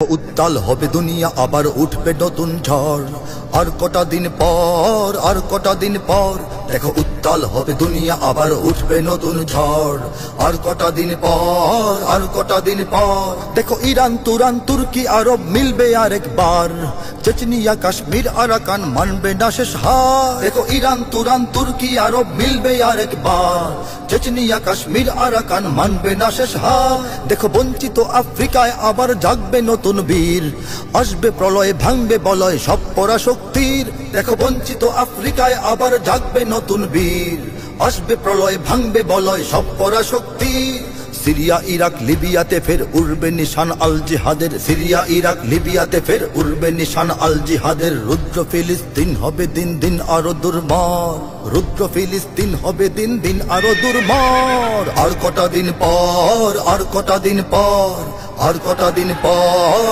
উত্তাল হবে দুনিয়া, আবার উঠবে নতুন ঝড়। আর কটা দিন পর, আর কটা দিন পর দেখো উত্তাল হবে দুনিয়া, আবার উঠবে নতুন ঝড়। আর কটা দিন পর, আর কটা দিন পর দেখো ইরান, তুরান, তুর্কি, আরব মিলবে আরেকবার। চেচনিয়া, কাশ্মীর, আরাকান মানবে না শেষ হার। দেখো ইরান, তুরান, তুর্কি, আরব মিলবে আরেকবার। চেচনিয়া, কাশ্মীর, আরাকান মানবে না শেষ হার। দেখো বঞ্চিত আফ্রিকায় আবার জাগবে নতুন বীর। আসবে প্রলয়, ভাঙবে বলয় সব পরাশক্তির। দেখো বঞ্চিত আফ্রিকায় আবার জাগবে নতুন বীর। আসবে প্রলয়, ভাঙবে বলয় সব পরাশক্তির। সিরিয়া, ইরাক, লিবিয়াতে ফের উড়বে নিশান আল জিহাদের। সিরিয়া, ইরাক, লিবিয়াতে ফের উড়বে নিশান আল জিহাদের। রুদ্র ফিলিস্তিন হবে দিন দিন আরো দুর্বার। রুদ্র ফিলিস্তিন হবে দিন দিন আরো দুর্বার। আর কটা দিন পর, আর কটা দিন পর, আর কটা দিন পর।